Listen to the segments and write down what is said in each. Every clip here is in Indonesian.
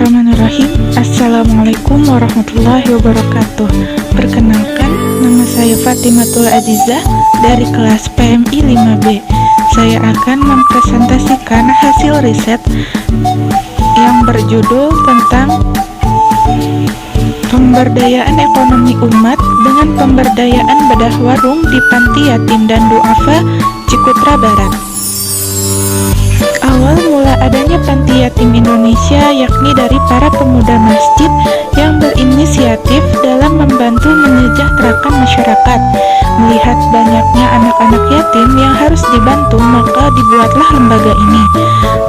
Bismillahirrahmanirrahim. Assalamualaikum warahmatullahi wabarakatuh. Perkenalkan, nama saya Fatimatul Adizah dari kelas PMI 5B. Saya akan mempresentasikan hasil riset yang berjudul tentang pemberdayaan ekonomi umat dengan pemberdayaan bedah warung di Panti Yatim dan Duafa, Cikutra Barat. Awal mula adanya Panti Yatim Indonesia yakni dari para pemuda masjid yang berinisiatif dalam membantu menyejahterakan masyarakat. Melihat banyaknya anak-anak yatim yang harus dibantu, maka dibuatlah lembaga ini.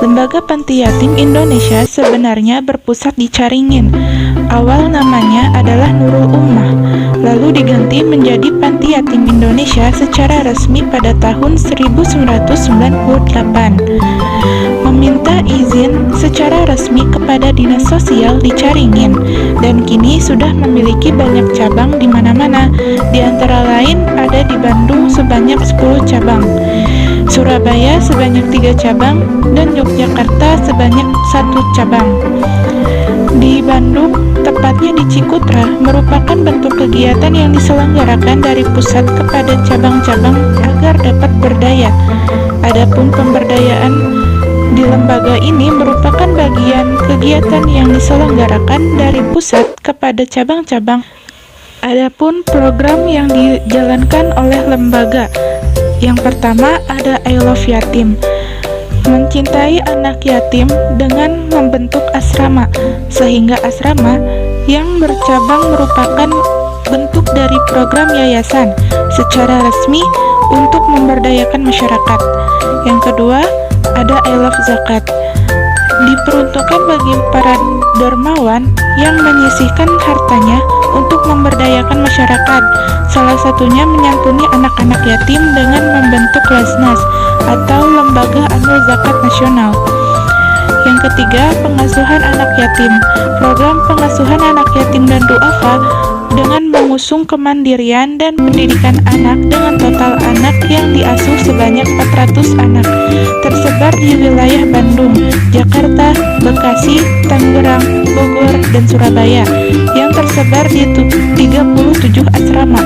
Lembaga Panti Yatim Indonesia sebenarnya berpusat di Caringin. Awal namanya adalah Nurul Ummah, lalu diganti menjadi Panti Yatim Indonesia secara resmi pada tahun 1998. Meminta izin secara resmi kepada Dinas Sosial di Caringin, dan kini sudah memiliki banyak cabang di mana-mana. Di antara lain ada di Bandung sebanyak 10 cabang, Surabaya sebanyak 3 cabang, dan Yogyakarta sebanyak 1 cabang. Di Bandung, tepatnya di Cikutra, merupakan bentuk kegiatan yang diselenggarakan dari pusat kepada cabang-cabang agar dapat berdaya. Adapun pemberdayaan di lembaga ini merupakan bagian kegiatan yang diselenggarakan dari pusat kepada cabang-cabang. Adapun program yang dijalankan oleh lembaga, yang pertama ada I Love Yatim, mencintai anak yatim dengan membentuk asrama, sehingga asrama yang bercabang merupakan bentuk dari program yayasan secara resmi untuk memberdayakan masyarakat. Yang kedua, ada I Love Zakat, diperuntukkan bagi para dermawan yang menyisihkan hartanya untuk memberdayakan masyarakat, salah satunya menyantuni anak-anak yatim dengan membentuk Lasnas atau Lembaga Amil Zakat Nasional. Yang ketiga, pengasuhan anak yatim, program pengasuhan anak yatim dan duafa dengan mengusung kemandirian dan pendidikan anak dengan total anak yang diasuh sebanyak 400 anak, tersebar di wilayah Bandung, Jakarta, Bekasi, Tangerang, Bogor, dan Surabaya, yang tersebar di 37 asrama.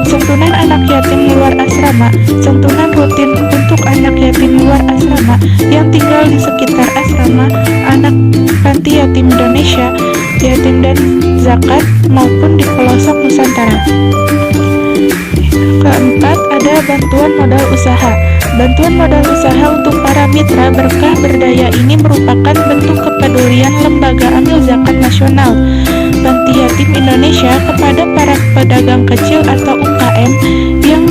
Santunan anak yatim luar asrama, santunan rutin untuk anak yatim luar asrama yang tinggal di sekitar asrama, anak Panti Yatim Indonesia, yatim dan zakat maupun di pelosok Nusantara. Keempat, ada bantuan modal usaha. Bantuan modal usaha untuk para mitra berkah berdaya ini merupakan bentuk kepedulian Lembaga Amil Zakat Nasional Panti Yatim Indonesia kepada para pedagang kecil atau UKM yang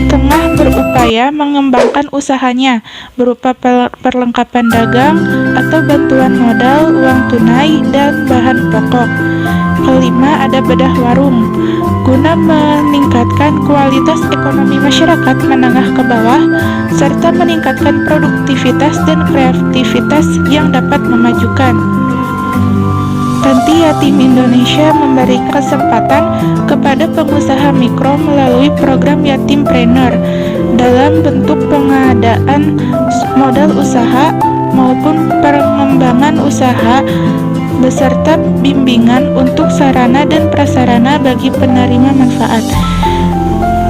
tengah berupaya mengembangkan usahanya berupa perlengkapan dagang atau bantuan modal, uang tunai, dan bahan pokok. Kelima, ada bedah warung. Guna meningkatkan kualitas ekonomi masyarakat menengah ke bawah, serta meningkatkan produktivitas dan kreativitas yang dapat memajukan. Panti Yatim Indonesia memberi kesempatan kepada pengusaha mikro melalui program Yatimpreneur dalam bentuk pengadaan modal usaha maupun pengembangan usaha beserta bimbingan untuk sarana dan prasarana bagi penerima manfaat.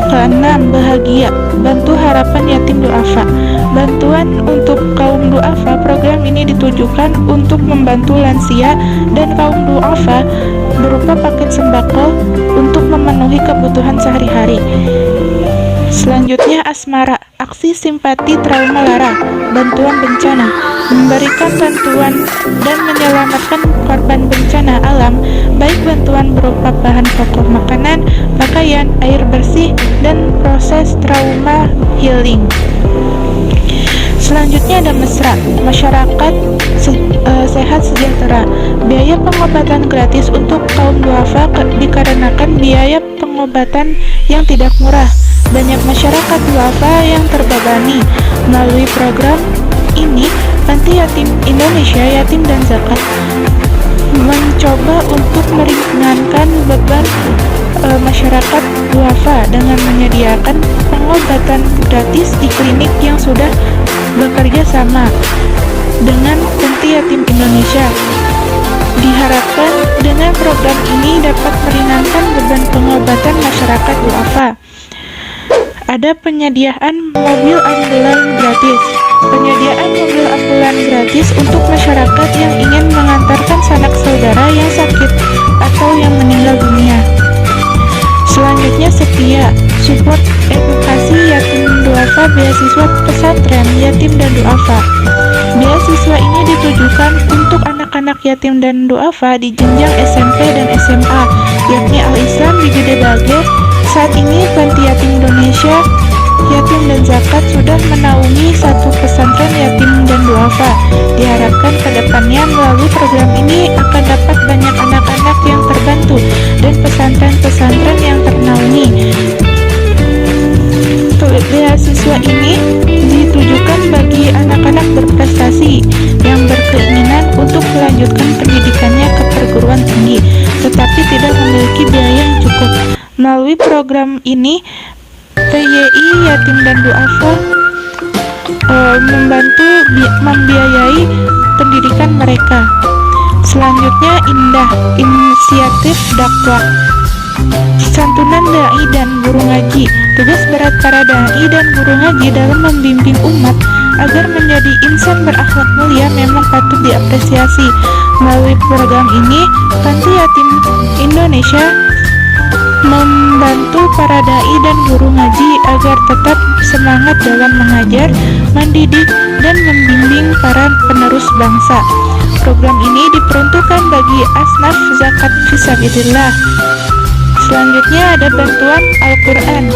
Keenam, bahagia, bantu harapan yatim duafa. Bantuan untuk kaum duafa, program ini ditujukan untuk membantu lansia dan kaum duafa berupa paket sembako untuk memenuhi kebutuhan sehari-hari. Selanjutnya, Asmara, aksi simpati trauma lara, bantuan bencana, memberikan bantuan dan menyelamatkan korban bencana alam, baik bantuan berupa bahan pokok makanan, pakaian, air bersih, dan proses trauma healing. Selanjutnya ada Mesra, masyarakat sehat sejahtera, biaya pengobatan gratis untuk kaum duafa dikarenakan biaya pengobatan yang tidak murah. Banyak masyarakat duafa yang terbebani. Melalui program ini, Panti Yatim Indonesia Yatim dan Zakat mencoba untuk meringankan beban masyarakat duafa dengan menyediakan pengobatan gratis di klinik yang sudah bekerja sama dengan Panti Yatim Indonesia. Diharapkan dengan program ini dapat meringankan beban pengobatan masyarakat duafa. Ada penyediaan mobil ambulan gratis. Penyediaan mobil ambulan gratis untuk masyarakat yang ingin mengantarkan sanak saudara yang sakit atau yang meninggal dunia. Selanjutnya setia, support edukasi yatim duafa beasiswa pesantren yatim dan duafa. Beasiswa ini ditujukan untuk anak-anak yatim dan duafa di jenjang SMP dan SMA, yakni Al-Islam di Gede Bage. Saat ini Panti Yatim Indonesia Yatim dan Zakat sudah menaungi 1 pesantren yatim dan duafa. Diharapkan ke depannya melalui program ini akan dapat banyak anak-anak yang terbantu dan pesantren-pesantren yang ternaungi. Beasiswa ini ditujukan bagi anak-anak berprestasi yang berkeinginan untuk melanjutkan pendidikannya ke perguruan tinggi, tetapi tidak memiliki biaya yang cukup. Melalui program ini, PYI Yatim dan Duafa membantu membiayai pendidikan mereka. Selanjutnya Indah, inisiatif dakwah. Santunan dai dan guru ngaji. Tugas berat para dai dan guru ngaji dalam membimbing umat agar menjadi insan berakhlak mulia memang patut diapresiasi. Melalui program ini, Panti Yatim Indonesia membantu para dai dan guru ngaji agar tetap semangat dalam mengajar, mendidik, dan membimbing para penerus bangsa. Program ini diperuntukkan bagi asnaf zakat fisabilillah. Selanjutnya ada bantuan Al-Quran.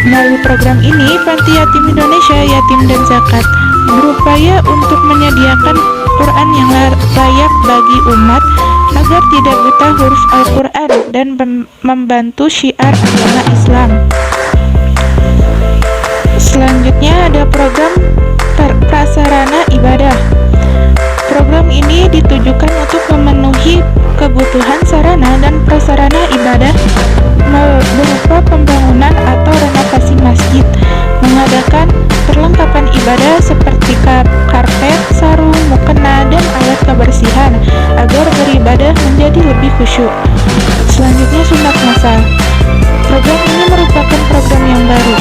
Melalui program ini, Panti Yatim Indonesia Yatim dan Zakat berupaya untuk menyediakan Quran yang layak bagi umat agar tidak buta huruf Al-Quran dan membantu syiar agama Islam. Selanjutnya ada program prasarana ibadah. Program ini ditujukan untuk memenuhi kebutuhan sarana dan prasarana ibadah berupa pembangunan atau renovasi masjid, mengadakan perlengkapan ibadah seperti karpet, sarung, mukena, dan alat kebersihan agar beribadah menjadi lebih khusyuk. Selanjutnya sunat masal. Program ini merupakan program yang baru,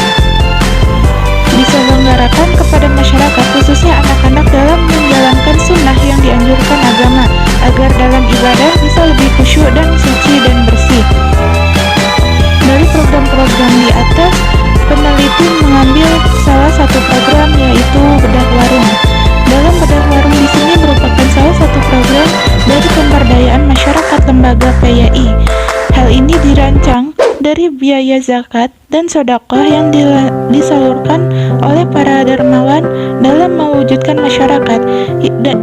diselenggarakan kepada masyarakat khususnya anak-anak dalam menjalankan sunnah yang dianjurkan agama agar dalam ibadah bisa lebih khusyuk dan suci dan bersih. Dari program-program di atas, peneliti mengambil salah satu program yaitu bedah warung. Dalam bedah warung di sini merupakan salah satu program dari pemberdayaan masyarakat lembaga PYI. Hal ini dirancang dari biaya zakat dan sedekah yang disalurkan oleh para dermawan dalam mewujudkan masyarakat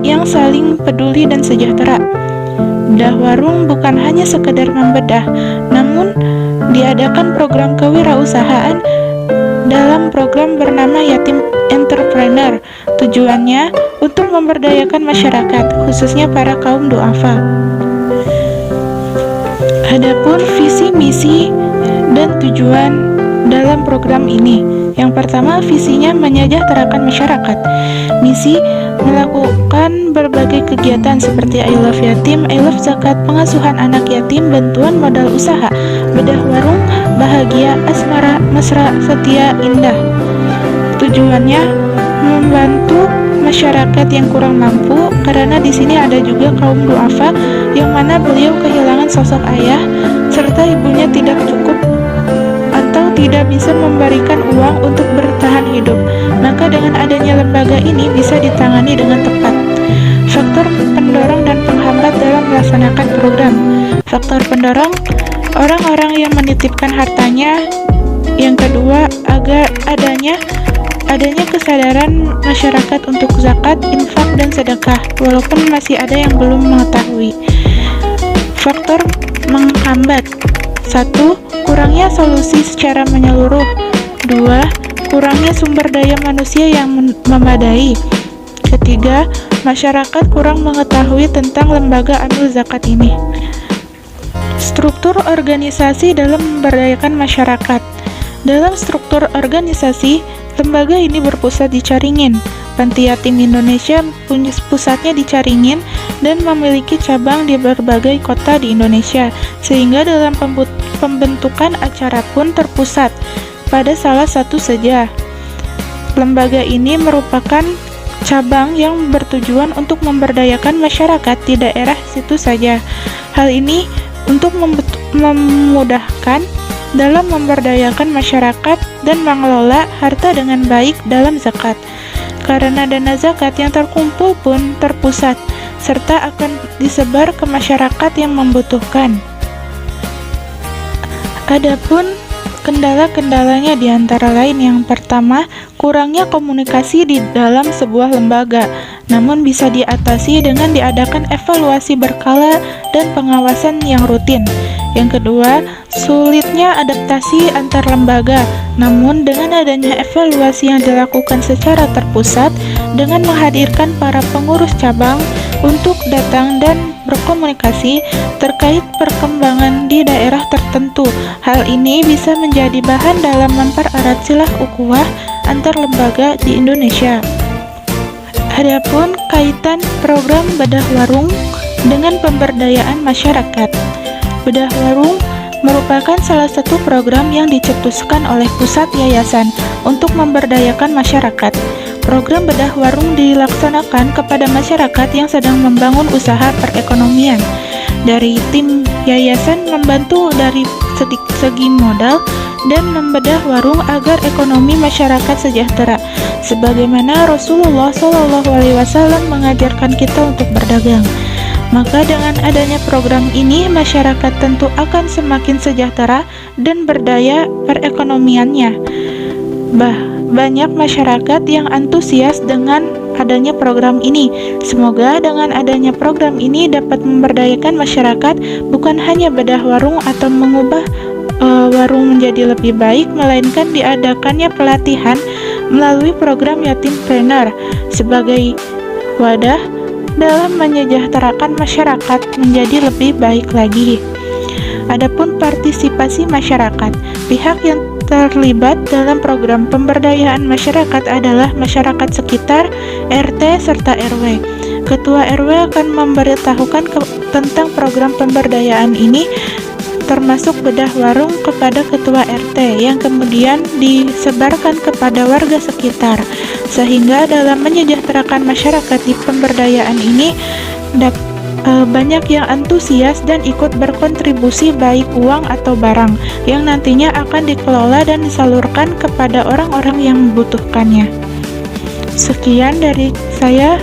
yang saling peduli dan sejahtera. Bedah warung bukan hanya sekedar membedah, namun diadakan program kewirausahaan dalam program bernama Yatim Entrepreneur. Tujuannya untuk memberdayakan masyarakat, khususnya para kaum duafa. Adapun visi, misi, dan tujuan dalam program ini. Yang pertama, visinya menyejahterakan masyarakat. Misi melakukan berbagai kegiatan seperti I Love Yatim, I Love Zakat, pengasuhan anak yatim, bantuan modal usaha, bedah warung, bahagia, asmara, mesra, setia, indah. Tujuannya membantu masyarakat yang kurang mampu, karena di sini ada juga kaum duafa yang mana beliau kehilangan sosok ayah serta ibunya tidak cukup atau tidak bisa memberikan uang untuk bertahan hidup. Maka dengan adanya lembaga ini bisa ditangani dengan tepat. Faktor pendorong dan penghambat dalam melaksanakan program. Faktor pendorong, orang-orang yang menitipkan hartanya. Yang kedua, agar adanya kesadaran masyarakat untuk zakat, infak, dan sedekah, walaupun masih ada yang belum mengetahui. Faktor menghambat: 1. Kurangnya solusi secara menyeluruh. 2. Kurangnya sumber daya manusia yang memadai. Ketiga, masyarakat kurang mengetahui tentang lembaga amil zakat ini. Struktur organisasi dalam memberdayakan masyarakat. Dalam struktur organisasi, lembaga ini berpusat di Caringin. Panti Yatim Indonesia pusatnya di Caringin, dan memiliki cabang di berbagai kota di Indonesia, sehingga dalam pembentukan acara pun terpusat pada salah satu saja. Lembaga ini merupakan cabang yang bertujuan untuk memberdayakan masyarakat di daerah situ saja. Hal ini untuk memudahkan dalam memberdayakan masyarakat dan mengelola harta dengan baik dalam zakat. Karena dana zakat yang terkumpul pun terpusat, serta akan disebar ke masyarakat yang membutuhkan. Adapun kendala-kendalanya diantara lain yang pertama, kurangnya komunikasi di dalam sebuah lembaga, namun bisa diatasi dengan diadakan evaluasi berkala dan pengawasan yang rutin. Yang kedua, sulitnya adaptasi antar lembaga, namun dengan adanya evaluasi yang dilakukan secara terpusat dengan menghadirkan para pengurus cabang untuk datang dan berkomunikasi terkait perkembangan di daerah tertentu. Hal ini bisa menjadi bahan dalam mempererat silah ukhuwah antar lembaga di Indonesia. Adapun kaitan program Bedah Warung dengan pemberdayaan masyarakat. Bedah Warung merupakan salah satu program yang dicetuskan oleh pusat yayasan untuk memberdayakan masyarakat. Program Bedah Warung dilaksanakan kepada masyarakat yang sedang membangun usaha perekonomian. Dari tim yayasan membantu dari segi modal dan membedah warung agar ekonomi masyarakat sejahtera, sebagaimana Rasulullah SAW mengajarkan kita untuk berdagang. Maka dengan adanya program ini, masyarakat tentu akan semakin sejahtera dan berdaya perekonomiannya. Banyak masyarakat yang antusias dengan adanya program ini. Semoga dengan adanya program ini dapat memberdayakan masyarakat, bukan hanya bedah warung atau mengubah warung menjadi lebih baik, melainkan diadakannya pelatihan melalui program Yatimpreneur sebagai wadah dalam menyejahterakan masyarakat menjadi lebih baik lagi. Adapun partisipasi masyarakat, pihak yang terlibat dalam program pemberdayaan masyarakat adalah masyarakat sekitar, RT, serta RW. Ketua RW akan memberitahukan tentang program pemberdayaan ini, termasuk bedah warung, kepada ketua RT yang kemudian disebarkan kepada warga sekitar, sehingga dalam menyejahterakan masyarakat di pemberdayaan ini banyak yang antusias dan ikut berkontribusi baik uang atau barang yang nantinya akan dikelola dan disalurkan kepada orang-orang yang membutuhkannya. Sekian dari saya.